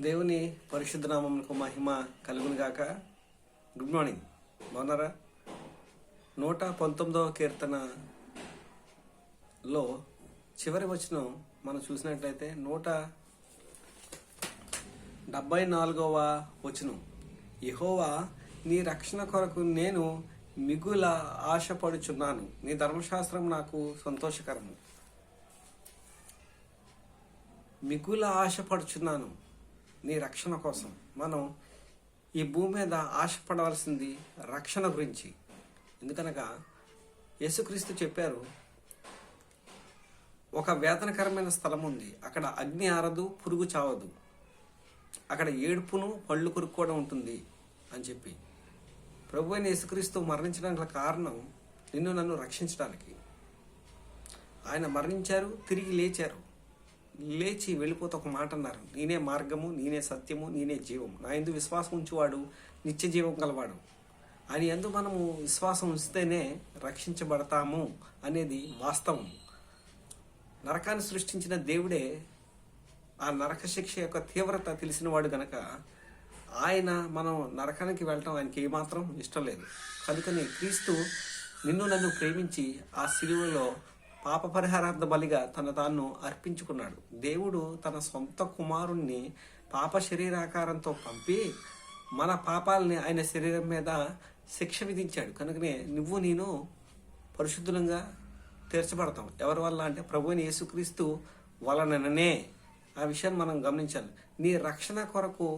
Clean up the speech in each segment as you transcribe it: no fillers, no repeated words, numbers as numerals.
దేవుని పరిశుద్ధ నామమునకు మహిమ కలుగును గాక. గుడ్ మార్నింగ్, బాగున్నారా? 119వ కీర్తనలో చివరి వచనం మనం చూసినట్లయితే 174వ వచనం, యెహోవా నీ రక్షణ కొరకు నేను మిగుల ఆశపడుచున్నాను, నీ ధర్మశాస్త్రం నాకు సంతోషకరము. మిగుల ఆశపడుచున్నాను నీ రక్షణ కోసం. మనం ఈ భూమి మీద ఆశపడవలసింది రక్షణ గురించి. ఎందుకనగా యేసుక్రీస్తు చెప్పారు, ఒక వేదనకరమైన స్థలం ఉంది, అక్కడ అగ్ని ఆరదు, పురుగు చావదు, అక్కడ ఏడుపును పళ్ళు కొరుక్కోవడం ఉంటుంది అని చెప్పి. ప్రభు అయిన యేసుక్రీస్తు మరణించడానికి కారణం నిన్ను నన్ను రక్షించడానికి. ఆయన మరణించారు, తిరిగి లేచారు. లేచి వెళ్ళిపోతే ఒక మాట అన్నారు, నేనే మార్గము, నేనే సత్యము, నేనే జీవం, నా యందు విశ్వాసం ఉంచువాడు నిత్య జీవం గలవాడు. ఆయన యందు మనము విశ్వాసం ఉంచితేనే రక్షించబడతాము అనేది వాస్తవం. నరకాన్ని సృష్టించిన దేవుడే ఆ నరక శిక్ష యొక్క తీవ్రత తెలిసినవాడు గనక ఆయన మనం నరకానికి వెళ్ళటం ఆయనకి ఏమాత్రం ఇష్టం లేదు. కనుకని క్రీస్తు నిన్ను నన్ను ప్రేమించి ఆ శిలువలో పాప పరిహారార్థ బలిగా తన తాను అర్పించుకున్నాడు. దేవుడు తన సొంత కుమారుణ్ణి పాప శరీరాకారంతో పంపి మన పాపాలని ఆయన శరీరం మీద శిక్ష విధించాడు. కనుకనే నువ్వు నేను పరిశుద్ధులంగా తీర్చబడతాం. ఎవరి వల్ల అంటే ప్రభువైన యేసుక్రీస్తు వలననే. ఆ విషయాన్ని మనం గమనించాలి. నీ రక్షణ కొరకు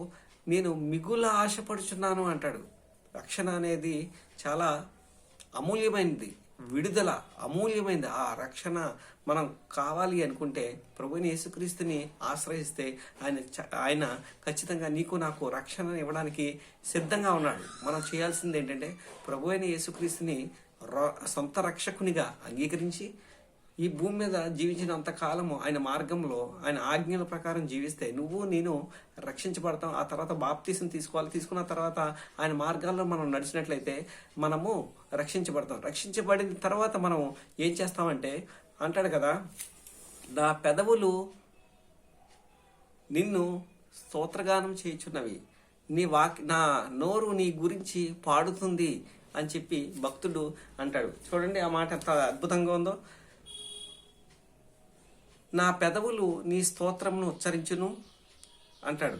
నేను మిగుల ఆశపడుచున్నాను అంటాడు. రక్షణ అనేది చాలా అమూల్యమైనది, విడుదల అమూల్యమైనది. ఆ రక్షణ మనం కావాలి అనుకుంటే ప్రభువైన యేసుక్రీస్తుని ఆశ్రయిస్తే ఆయన ఖచ్చితంగా నీకు నాకు రక్షణ ఇవ్వడానికి సిద్ధంగా ఉన్నాడు. మనం చేయాల్సింది ఏంటంటే ప్రభువైన యేసుక్రీస్తుని సొంత రక్షకునిగా అంగీకరించి ఈ భూమి మీద జీవించినంత కాలము ఆయన మార్గంలో ఆయన ఆజ్ఞల ప్రకారం జీవిస్తే నువ్వు నేను రక్షించబడతాం. ఆ తర్వాత బాప్తీసం తీసుకోవాలి. తీసుకున్న తర్వాత ఆయన మార్గాల్లో మనం నడిచినట్లయితే మనము రక్షించబడతాం. రక్షించబడిన తర్వాత మనం ఏం చేస్తామంటే అంటాడు కదా, నా పెదవులు నిన్ను స్తోత్రగానం చేయుచున్నవి, నా నోరు నీ గురించి పాడుతుంది అని చెప్పి భక్తుడు అంటాడు. చూడండి ఆ మాట ఎంత అద్భుతంగా ఉందో. నా పెదవులు నీ స్తోత్రమును ఉచ్చరించును అంటాడు.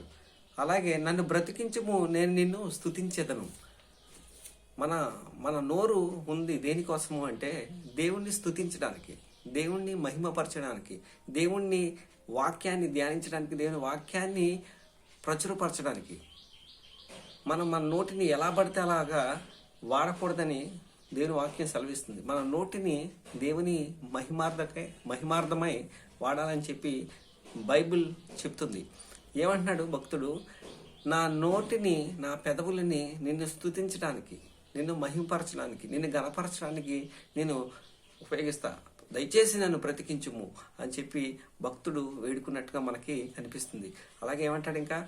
అలాగే నన్ను బ్రతికించుము, నేను నిన్ను స్తుతించెదను. మన నోరు ఉంది దేనికోసము అంటే దేవుణ్ణి స్తుతించడానికి, దేవుణ్ణి మహిమపరచడానికి, దేవుణ్ణి వాక్యాన్ని ధ్యానించడానికి, దేవుని వాక్యాన్ని ప్రచురపరచడానికి. మనం మన నోటిని ఎలా పడితే అలాగా వాడకూడదని దేవుని వాక్యం సెలవిస్తుంది. మన నోటిని దేవుని మహిమార్థమై వాడాలని చెప్పి బైబిల్ చెప్తుంది. ఏమంటున్నాడు భక్తుడు, నా నోటిని, నా పెదవులని నిన్ను స్తుతించడానికి, నిన్ను మహిమపరచడానికి, నిన్ను గణపరచడానికి నేను ఉపయోగిస్తా, దయచేసి నన్ను బ్రతికించుము అని చెప్పి భక్తుడు వేడుకున్నట్టుగా మనకి కనిపిస్తుంది. అలాగే ఏమంటాడు ఇంకా,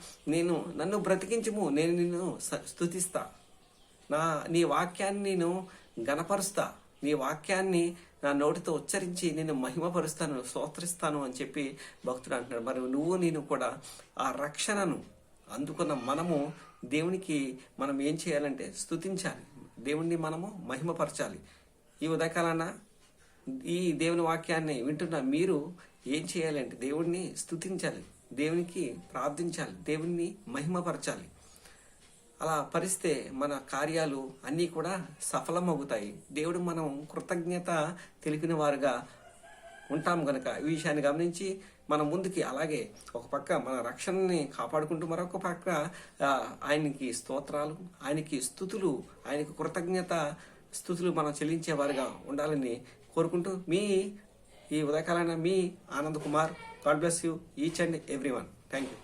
నన్ను బ్రతికించుము, నేను నిన్ను స్తుతిస్తా, నీ వాక్యాన్ని నేను గణపరుస్తా, నీ వాక్యాన్ని నా నోటితో ఉచ్చరించి నేను మహిమపరుస్తాను, స్తోత్రిస్తాను అని చెప్పి భక్తుడు అంటున్నాడు. మరి నువ్వు నేను కూడా ఆ రక్షణను అందుకున్న మనము దేవునికి మనం ఏం చేయాలంటే స్తుతించాలి, దేవుణ్ణి మనము మహిమపరచాలి. ఈ ఉదయకాలాన ఈ దేవుని వాక్యాన్ని వింటున్న మీరు ఏం చేయాలంటే దేవుణ్ణి స్తుతించాలి, దేవునికి ప్రార్థించాలి, దేవుణ్ణి మహిమపరచాలి. అలా పరిస్తే మన కార్యాలు అన్నీ కూడా సఫలమవుతాయి. దేవుడు మనం కృతజ్ఞత తెలిపిన వారుగా ఉంటాం గనక ఈ విషయాన్ని గమనించి మనం ముందుకి, అలాగే ఒక పక్క మన రక్షణని కాపాడుకుంటూ మరొక పక్క ఆయనకి స్తోత్రాలు, ఆయనకి స్తుతులు, ఆయనకి కృతజ్ఞత స్తుతులు మనం చెల్లించేవారుగా ఉండాలని కోరుకుంటూ ఈ ఉదయకాలాన మీ Anand Kumar. God bless you each and every one. Thank you.